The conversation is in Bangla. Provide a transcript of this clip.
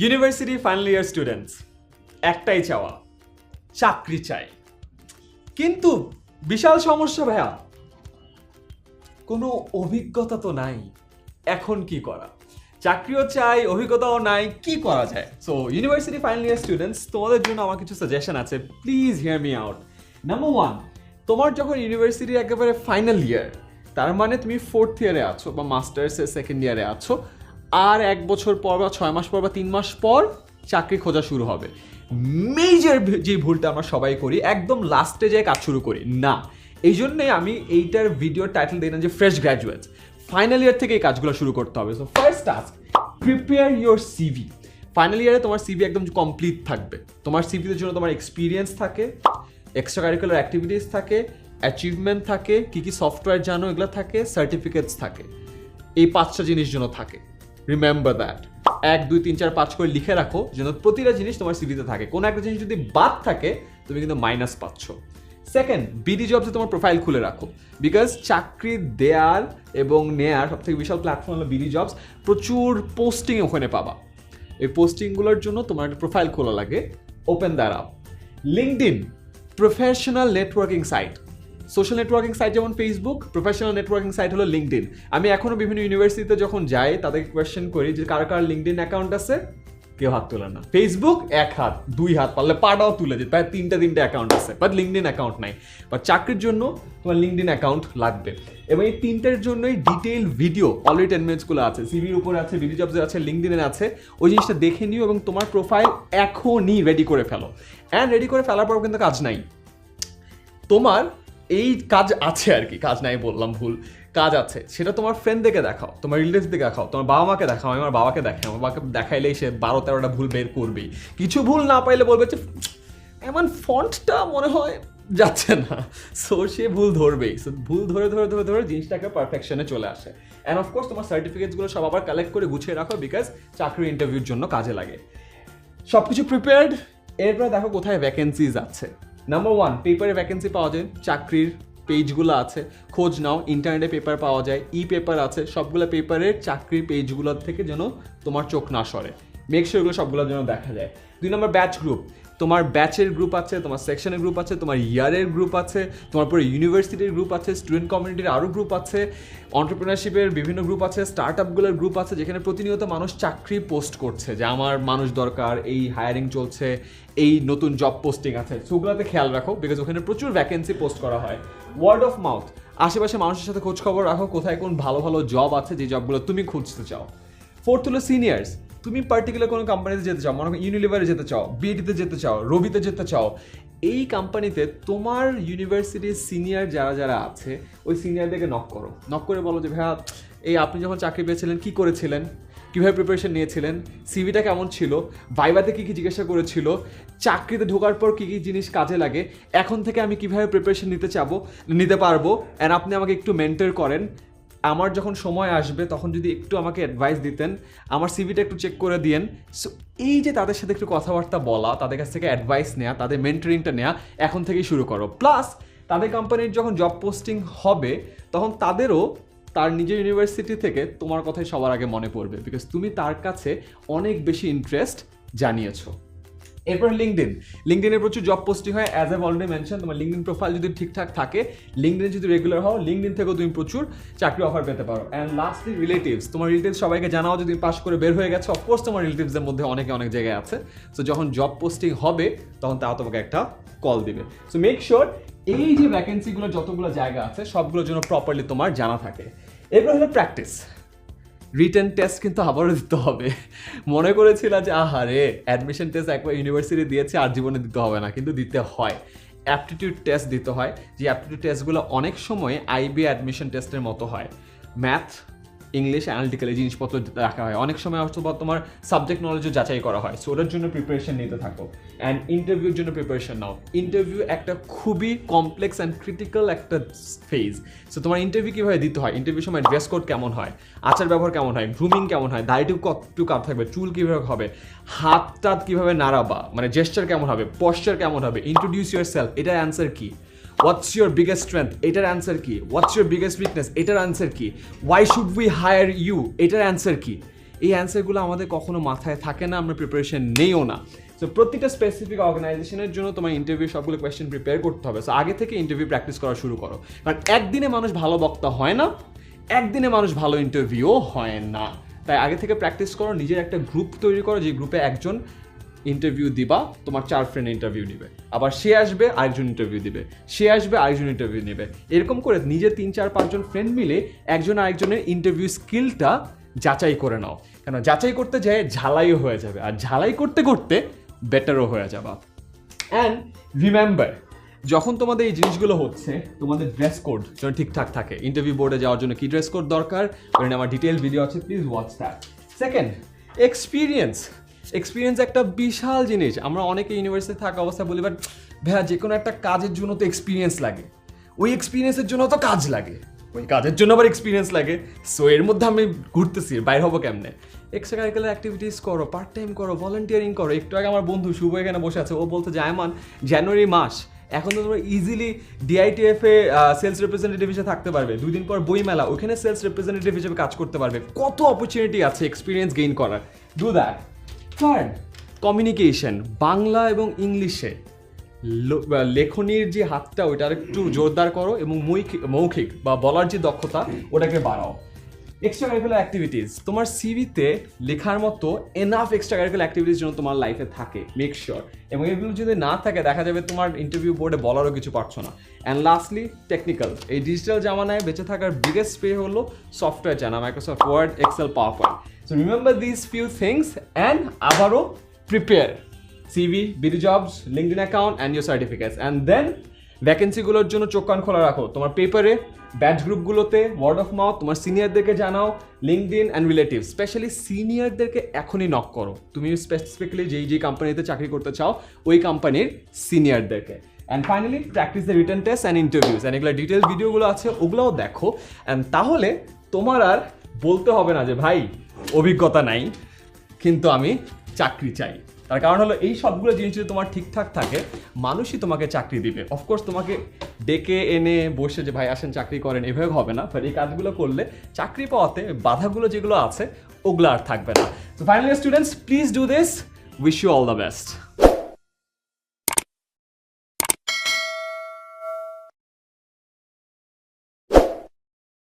ইউনিভার্সিটি ফাইনাল ইয়ার স্টুডেন্টস একটাই চাওয়া, চাকরি চাই। কিন্তু বিশাল সমস্যা ভাইয়া, কোনো অভিজ্ঞতা তো নাই। এখন কি করা? চাকরিও চাই, অভিজ্ঞতাও নাই, কি করা যায়? So university final year students, তোমাদের জন্য আমার কিছু সাজেশন আছে, please hear me out. Number 1, তোমার যখন ইউনিভার্সিটির একেবারে ফাইনাল ইয়ার, তার মানে তুমি 4th ইয়ারে আছো বা মাস্টার্সের 2nd ইয়ারে আছো, আর 1 বছর পর বা 6 মাস পর বা 3 মাস পর চাকরি খোঁজা শুরু হবে। মেজর যে ভুলটা আমরা সবাই করি, একদম লাস্টে যেয়ে কাজ শুরু করি না। এই জন্যই আমি এইটার ভিডিওর টাইটেল দিই না যে ফ্রেশ গ্র্যাজুয়েটস, ফাইনাল ইয়ার থেকে এই কাজগুলো শুরু করতে হবে। So first task, prepare your CV. Final ইয়ারে তোমার সিভি একদম কমপ্লিট থাকবে। তোমার সিভির জন্য তোমার এক্সপিরিয়েন্স থাকে, এক্সট্রা কারিকুলার অ্যাক্টিভিটিস থাকে, অ্যাচিভমেন্ট থাকে, কি কি সফটওয়্যার জানো এগুলো থাকে, সার্টিফিকেটস থাকে। এই 5টা জিনিস যেন থাকে। Remember that. 1 2 3 4 5 করে লিখে রাখো, যেন প্রতিটা জিনিস তোমার সিভিতে থাকে। কোনো একটা জিনিস যদি বাদ থাকে, তুমি কিন্তু মাইনাস পাচ্ছ। সেকেন্ড, বিডি জবসে তোমার প্রোফাইল খুলে রাখো, বিকজ চাকরি দেয়ার এবং নেয়ার সবথেকে বিশাল প্ল্যাটফর্ম হলো বিডি জবস। প্রচুর পোস্টিং ওখানে পাবা। এই পোস্টিংগুলোর জন্য তোমার একটা প্রোফাইল খোলা লাগে, open that up. LinkedIn, professional networking site. Social networking site যেমন ফেসবুক, প্রফেশনাল নেটওয়ার্কিং সাইট হলো লিঙ্কডইন। আমি এখনো বিভিন্ন ইউনিভার্সিটিতে যখন যাই, তাদেরকে কোয়েশ্চেন করি যে কার কার লিঙ্কডইন অ্যাকাউন্ট আছে, কেউ হাত তোলে না। ফেসবুক 1 হাত, 2 হাত, পারলে পাটাও তুলে দিই, প্রায় 3টে অ্যাকাউন্ট আছে, বাট লিঙ্কডইন অ্যাকাউন্ট নাই। বাট চাকরির জন্য তোমার লিঙ্কডইন অ্যাকাউন্ট লাগবে। এবং এই 3টের জন্যই ডিটেইল ভিডিও অলরেডি 10 মিনিটসগুলো আছে, সিভির উপরে আছে, বিডি জবসে আছে, লিঙ্কডইনে আছে। ওই জিনিসটা দেখে নিও এবং তোমার প্রোফাইল এখনই রেডি করে ফেলো। অ্যান্ড রেডি করে ফেলার পর কিন্তু কাজ নাই, তোমার এই কাজ আছে আর কি, কাজ নাই বললাম ভুল, কাজ আছে। সেটা তোমার ফ্রেন্ডদেরকে দেখাও, তোমার রিলেটিভসদেরকে দেখাও, তোমার বাবা মাকে দেখাও। আমি আমার বাবাকে দেখাই, আমার বাবাকে দেখাইলেই সে 12-13টা ভুল বের করবেই। কিছু ভুল না পাইলে বলবে যে এমন ফন্টটা মনে হয় যাচ্ছে না, সো সে ভুল ধরবেই। সো ভুল ধরে ধরে ধরে ধরে জিনিসটাকে পারফেকশনে চলে আসে। অ্যান্ড অফকোর্স তোমার সার্টিফিকেটসগুলো সব আবার কালেক্ট করে গুছিয়ে রাখো, বিকজ চাকরির ইন্টারভিউর জন্য কাজে লাগে। সব কিছু প্রিপেয়ার্ড, এরপরে দেখো কোথায় ভ্যাকেন্সিজ আছে। নাম্বার 1, পেপারে ভ্যাকেন্সি পাওয়া যায়, চাকরির পেজগুলো আছে, খোঁজ নাও। ইন্টারনেটে পেপার পাওয়া যায়, পেপার আছে, সবগুলো পেপারের চাকরির পেজগুলোর থেকে যেন তোমার চোখ না সরে। মেক শিওর এগুলো সবগুলোর জন্য দেখা যায়। 2 নম্বর, ব্যাচ গ্রুপ। তোমার ব্যাচের গ্রুপ আছে, তোমার সেকশনের গ্রুপ আছে, তোমার ইয়ারের গ্রুপ আছে, তোমার পরে ইউনিভার্সিটির গ্রুপ আছে, স্টুডেন্ট কমিউনিটির আরও গ্রুপ আছে, অন্টারপ্রেনারশিপের বিভিন্ন গ্রুপ আছে, স্টার্ট আপগুলোর গ্রুপ আছে, যেখানে প্রতিনিয়ত মানুষ চাকরি পোস্ট করছে যে আমার মানুষ দরকার, এই হায়ারিং চলছে, এই নতুন জব পোস্টিং আছে। সেগুলোতে খেয়াল রাখো, বিকজ ওখানে প্রচুর ভ্যাকেন্সি পোস্ট করা হয়। ওয়ার্ড অফ মাউথ, আশেপাশে মানুষের সাথে খোঁজ খবর রাখো, কোথায় কোন ভালো ভালো জব আছে, যে জবগুলো তুমি খুঁজতে চাও। 4th হলো সিনিয়র্স। তুমি পার্টিকুলার কোনো কোম্পানিতে যেতে চাও, মনে করো ইউনিলিভারে যেতে চাও, বিএডিতে যেতে চাও, রবিতে যেতে চাও, এই কোম্পানিতে তোমার ইউনিভার্সিটির সিনিয়র যারা যারা আছে, ওই সিনিয়রদেরকে নক করো। নক করে বলো যে ভাইয়া, এই আপনি যখন চাকরি পেয়েছিলেন কী করেছিলেন, কীভাবে প্রিপারেশন নিয়েছিলেন, সিভিটা কেমন ছিল, ভাইভাতে কী কী জিজ্ঞাসা করেছিল, চাকরিতে ঢোকার পর কী কী জিনিস কাজে লাগে, এখন থেকে আমি কীভাবে প্রিপারেশন নিতে পারবো, অ্যান্ড আপনি আমাকে একটু মেন্টর করেন। আমার যখন সময় আসবে তখন যদি একটু আমাকে অ্যাডভাইস দিতেন, আমার সিভিটা একটু চেক করে দিয়েন। সো এই যে তাদের সাথে একটু কথাবার্তা বলা, তাদের কাছ থেকে অ্যাডভাইস নেওয়া, তাদের মেন্টরিংটা নেওয়া এখন থেকেই শুরু করো। প্লাস তাদের কোম্পানির যখন জব পোস্টিং হবে, তখন তাদেরও তার নিজের ইউনিভার্সিটি থেকে তোমার কথাই সবার আগে মনে পড়বে, বিকজ তুমি তার কাছে অনেক বেশি ইন্টারেস্ট জানিয়েছো। এরপর লিঙ্কডইনে প্রচুর জব পোস্টিং হয়, অ্যাজ আই অলরেডি মেনশন। তোমার লিঙ্কডইন প্রোফাইল যদি ঠিকঠাক থাকে, লিঙ্কডইন যদি রেগুলার হও, লিঙ্কডইন থেকেও তুমি প্রচুর চাকরি অফার পেতে পারো। অ্যান্ড লাস্টলি রিলেটিভস, তোমার রিলেটিভস সবাইকে জানাও যে তুমি পাস করে বের হয়ে গেছো। অফকোর্স তোমার রিলেটিভসদের মধ্যে অনেক জায়গায় আছে, সো যখন জব পোস্টিং হবে তখন তারা তোমাকে একটা কল দিবে। সো মেক শিওর এই যে ভ্যাকেন্সিগুলো যতগুলো জায়গা আছে সবগুলোর জন্য প্রপারলি তোমার জানা থাকে। এরপর হলো প্র্যাকটিস। রিটেন টেস্ট কিন্তু আবারও দিতে হবে। মনে করেছিলাম যে আহারে অ্যাডমিশন টেস্ট একবার ইউনিভার্সিটি দিয়েছে আর জীবনে দিতে হবে না, কিন্তু দিতে হয়। অ্যাপটিটিউড টেস্ট দিতে হয়, যে অ্যাপটিটিউড টেস্টগুলো অনেক সময় আইবি অ্যাডমিশন টেস্টের মতো হয়। ম্যাথ, ইংলিশ, অ্যানালিটিক্যাল এই জিনিসপত্র রাখা হয়। অনেক সময় অথবা তোমার সাবজেক্ট নলেজও যাচাই করা হয়। সো ওটার জন্য প্রিপারেশন নিতে থাকো। অ্যান্ড ইন্টারভিউর জন্য প্রিপারেশন নাও। ইন্টারভিউ একটা খুবই কমপ্লেক্স অ্যান্ড ক্রিটিক্যাল একটা ফেজ। সো তোমার ইন্টারভিউ কীভাবে দিতে হয়, ইন্টারভিউর সময় ড্রেস কোড কেমন হয়, আচার ব্যবহার কেমন হয়, গ্রুমিং কেমন হয়, দাড়িটুকু কতটুকু কাট থাকবে, চুল কীভাবে হবে, হাত টাত কীভাবে নাড়াবা, মানে জেস্টার কেমন হবে, পশ্চার কেমন হবে, ইন্ট্রোডিউস ইউর সেলফ, এটার অ্যান্সার কী, হোয়াটস ইউর বিগেস্ট স্ট্রেংথ, এটার অ্যান্সার কি, হোয়াটস ইউর বিগেস্ট উইকনেস, এটার অ্যান্সার কি, why should we hire you, এটার অ্যান্সার কি। এই অ্যান্সারগুলো আমাদের কখনো মাথায় থাকে না, আমরা প্রিপারেশন নেইও না। সো প্রতিটা স্পেসিফিক অর্গানাইজেশনের জন্য তোমার ইন্টারভিউ সবগুলো কোয়েশ্চেন প্রিপেয়ার করতে হবে। সো আগে থেকে ইন্টারভিউ প্র্যাকটিস করা শুরু করো, কারণ একদিনে মানুষ ভালো বক্তা হয় না, একদিনে মানুষ ভালো ইন্টারভিউও হয় না। তাই আগে থেকে প্র্যাকটিস করো, নিজের একটা গ্রুপ তৈরি করো, যে গ্রুপে একজন ইন্টারভিউ দিবা, তোমার 4 ফ্রেন্ড ইন্টারভিউ নেবে, আবার সে আসবে আরেকজন ইন্টারভিউ দিবে, সে আসবে আরেকজন ইন্টারভিউ নেবে, এরকম করে নিজের 3-4-5 জন ফ্রেন্ড মিলে একজন আরেকজনের ইন্টারভিউ স্কিলটা যাচাই করে নাও। কেন যাচাই করতে যায় ঝালাইও হয়ে যাবে, আর ঝালাই করতে করতে বেটারও হয়ে যাবা। অ্যান্ড রিমেম্বার, যখন তোমাদের এই জিনিসগুলো হচ্ছে, তোমাদের ড্রেস কোড যেন ঠিকঠাক থাকে। ইন্টারভিউ বোর্ডে যাওয়ার জন্য কি ড্রেস কোড দরকার, ওখানে আমার ডিটেল ভিডিও আছে, please watch that. Second, experience একটা বিশাল জিনিস। আমরা অনেকে ইউনিভার্সিটি থাকা অবস্থায় বলি, বাট ভাইয়া যে কোনো একটা কাজের জন্য তো এক্সপিরিয়েন্স লাগে, ওই এক্সপিরিয়েন্সের জন্য তো কাজ লাগে, ওই কাজের জন্য আবার এক্সপিরিয়েন্স লাগে। সো এর মধ্যে আমি ঘুরতেছি, বাইর হবো কেমনে? এক্সট্রা কারিকুলার অ্যাক্টিভিটিস করো, পার্ট টাইম করো, ভলান্টিয়ারিং করো। একটু আগে আমার বন্ধু শুভ এখানে বসে আছে, ও বলতে যে আয়মান জানুয়ারি মাস, এখন তো তোমরা ইজিলি ডিআইটিএফ এ সেলস রিপ্রেজেন্টেটিভ হিসেবে থাকতে পারবে। 2 দিন পর বইমেলা, ওখানে সেলস রিপ্রেজেন্টেটিভ হিসেবে কাজ করতে পারবে। কত অপরচুনিটি আছে এক্সপিরিয়েন্স গেইন করার, do that. Third, communication, Bangla এবং ইংলিশে লেখনির যে হাতটা ওইটা একটু জোরদার করো, এবং মৌখিক বা বলার যে দক্ষতা ওটাকে বাড়াও। এক্সট্রা কারিকুলার অ্যাক্টিভিটিস, তোমার সিভিতে লেখার মতো এনাফ এক্সট্রা কারিকুলার অ্যাক্টিভিটিস যেন তোমার লাইফে থাকে, মেক শিওর। এবং এগুলো যদি না থাকে, দেখা যাবে তোমার ইন্টারভিউ বোর্ডে বলারও কিছু পারছো না। And lastly, technical. এই ডিজিটাল জামানায় বেঁচে থাকার বিগেস্ট পে হলো সফটওয়্যার জানা, Microsoft Word, Excel, PowerPoint. So remember this few things and আবারও prepare CV, BD Jobs, LinkedIn account and your certificates. And then ভ্যাকেন্সিগুলোর জন্য চোখ কান খোলা রাখো, তোমার পেপারে, ব্যাচ গ্রুপগুলোতে, ওয়ার্ড অফ মাউথ, তোমার সিনিয়রদেরকে জানাও, লিঙ্কডইন অ্যান্ড রিলেটিভ। স্পেশালি সিনিয়রদেরকে এখনই নক করো, তুমি স্পেসিফিক্যালি যেই কোম্পানিতে চাকরি করতে চাও ওই কোম্পানির সিনিয়রদেরকে। And finally, practice the written test and interviews. And এগুলো ডিটেল ভিডিওগুলো আছে, ওগুলোও দেখো। অ্যান্ড তাহলে তোমার আর বলতে হবে না যে ভাই অভিজ্ঞতা নাই কিন্তু আমি চাকরি চাই। তার কারণ হলো এই সবগুলো জিনিস যদি তোমার ঠিকঠাক থাকে, মানুষই তোমাকে চাকরি দিবে। অফকোর্স তোমাকে ডেকে এনে বসে যে ভাই আসেন চাকরি করেন, এভাবে হবে না। বাট এই কাজগুলো করলে চাকরি পাওয়াতে বাধাগুলো যেগুলো আছে ওগুলো আর থাকবে না। তো finally students, please do this. Wish you all the best.